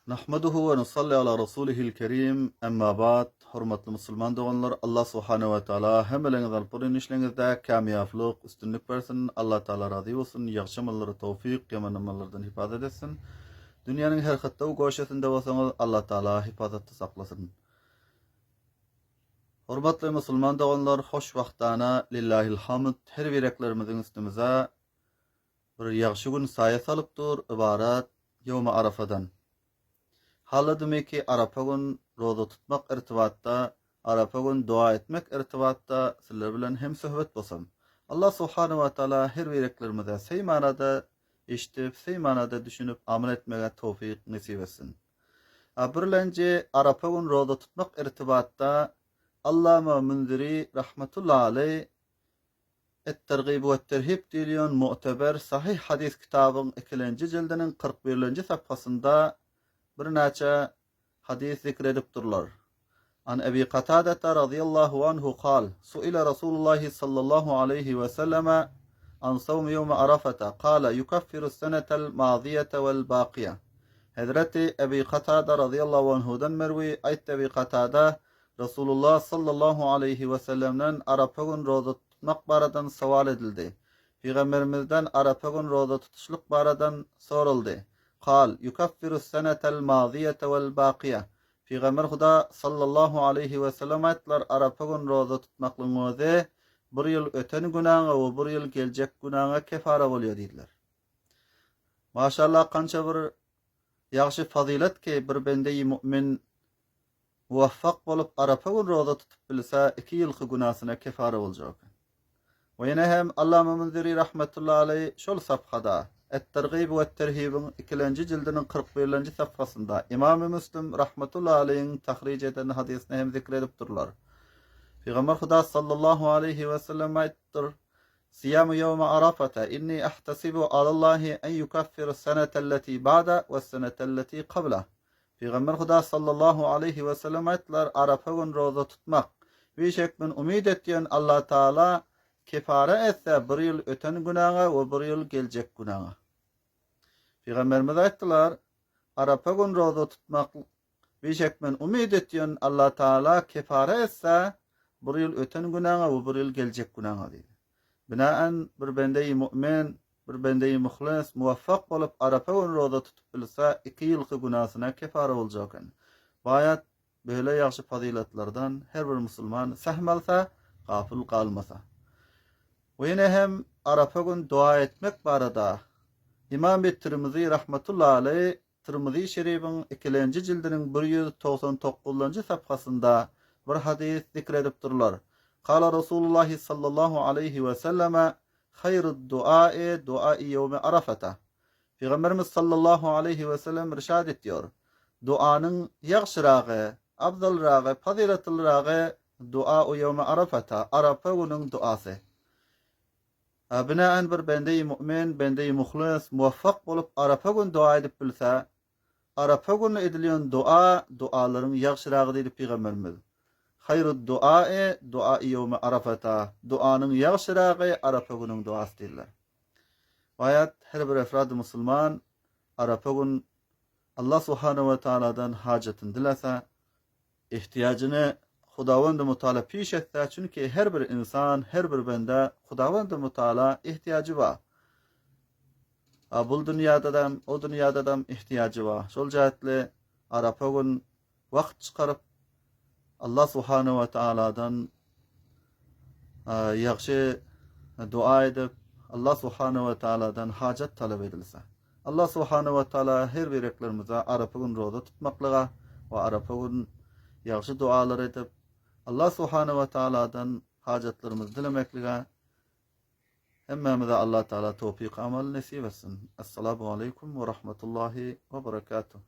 Nahmaduhu ve nusalli ala rasulihil kerim. Emma ba'd. Hurmatly musulman doganlar, Allah subhanahu ve taala hemmelerinizden purun işlerinizde kamyaplyk, üstünlük versin. Allah taala razı olsun. Yaxşı amallara tawfik, yaman amallardan hifazet etsin. Dünyanın her hatta u goşasında bolsaňyz, Allah taala hifazatda saklasın. Hurmatly musulman doganlar, hoş wagtana lillahil hamd. Her bireklerimizin üstümize bir yaxşı gün saýa salypdyr, ibarat Yawm Arafadan. Haladım ki Arafa gün roza tutmak irtibatta, Arafa gün dua etmek irtibatta sizler bilen hem söhbet bolsam. Allah subhanahu ve taala her bireklerimize sey manada işitip, sey manada düşünüp amel etmege tawfik nasip etsin. Birlence Arafa gün roza tutmak irtibatta Allama Munziri rahmetullahi aleyh Et-Tergib ve Terhib diýilen mu'teber sahih hadis kitabının 2-nji jildiniň 41-nji sayfasynda bir näçe hadis zikredip durlar. An Ebi Qatada radıyallahu anhu qal: Su'ila Rasulullah sallallahu aleyhi ve sellem an savm yawm Arafata qala yukaffiru as-sanatal madiyata vel baqiya. Hazreti Ebi Qatada radıyallahu anhudan merwi ayet Ebi Qatada Rasulullah sallallahu aleyhi ve sellem'den Arafa gün roza tutmak baradan sowal edildi. Peygamberimizden Arafa gün roza tutuşluk baradan soruldu. Qal yukaffiru as-sanatal madiyata vel baqiya. Peygamber Huda sallallahu aleyhi ve sellem aytlar Arafa gün roza tutmaklyň özi bir ýyl öten günaňa we bir ýyl geljek günaňa kefara bolýar diýdiler. Maşallah kança bir ýaxşy fazilat ki bir bende-i mümin muvaffak bolup Arafa gün roza tutup bilse 2 ýylky günasyna kefara boljak. We ýene hem Allama Munziri rahmetullahi aleyh şol safhada Et-Tergib ve Terhib'in 2-nji jildiniň 41-nji sayfasynda İmam Müslim rahmetullahi aleyhiň tahric eden hadisini hem zikredip durlar. Peygamber Huda sallallahu aleyhi ve sellem aytdyr: Siyamu yawma Arafata inni ahtasibu alallahi en yukaffira as-sanata allati ba'da ve as-sanata allati qabla. Peygamber Huda sallallahu aleyhi ve sellem aytlar Arafa gün roza tutmak beşek men umid etdiýän Allah taala kefara etse bir ýyl öten günaňa we bir ýyl geljek günaňa. Peygamberimiz aytdylar, Arafa gün roza tutmak beşek men umid etdiýän Allah taala kefara etse bir ýyl öten günaňa we bir ýyl geljek günaňa diýdi. Binaen bir bende-i mümin, bir bende-i muhlis muvaffak bolup Arafa gün roza tutup bilse 2 ýylky günasyna kefara boljakan. Bayat böyle ýaxşy fazilatlardan her bir musulman sahmalsa, gafil kalmasa. Ve yine hem Arafa gün dua etmek barada İmam Tirmizi rahmetullahi aleyh Tirmizi şerifin 2-nji jildiniň 199-njy sayfasynda bir hadis zikredip durlar. Qala Rasulullah sallallahu aleyhi ve sellem hayrud dua'i dua'i yawm Arafata. Peygamberimiz sallallahu aleyhi ve sellem irşad etdiyor. Duanın ýagşyragy, afdalragy, fazilatlyragy dua o yawm Arafata, Arafa günüň duasy. Binaen bir bende-i mümin, bende-i muhlis muvaffak bolup Arafa gün dua edip bilse, Arafa günü edilýän dua, dualaryň ýagşyragy diýdi Peygamberimiz. Hayrud dua'i dua'i yawm Arafata. Duanyň ýagşyragy Arafa günüň duasy diýdiler. Bayat her bir efrad musulman Arafa gün Allah subhanahu ve taaladan hajatyny dilese, ihtiýagyny Hudawandy Mutala piş etse, çünki her bir insan, her bir bende Hudawandy Mutala ihtiyacı var. Bu dünýada o dünýada ihtiyacı var. Şol jähetli Arafa gün wagt çykaryp Allah subhanahu ve taaladan ýaxşy dua edip Allah subhanahu ve taaladan hajat talap edilse. Allah subhanahu ve taala her bireklerimize Arafa gün roza tutmaklyga we Arafa gün ýaxşy dualar edip Allah subhanahu ve taaladan hajatlarymyzy dilemeklige hemmemize Allah taala tawfik amal nasip etsin. Assalamu aleykum ve rahmetullahi ve berekatuhu.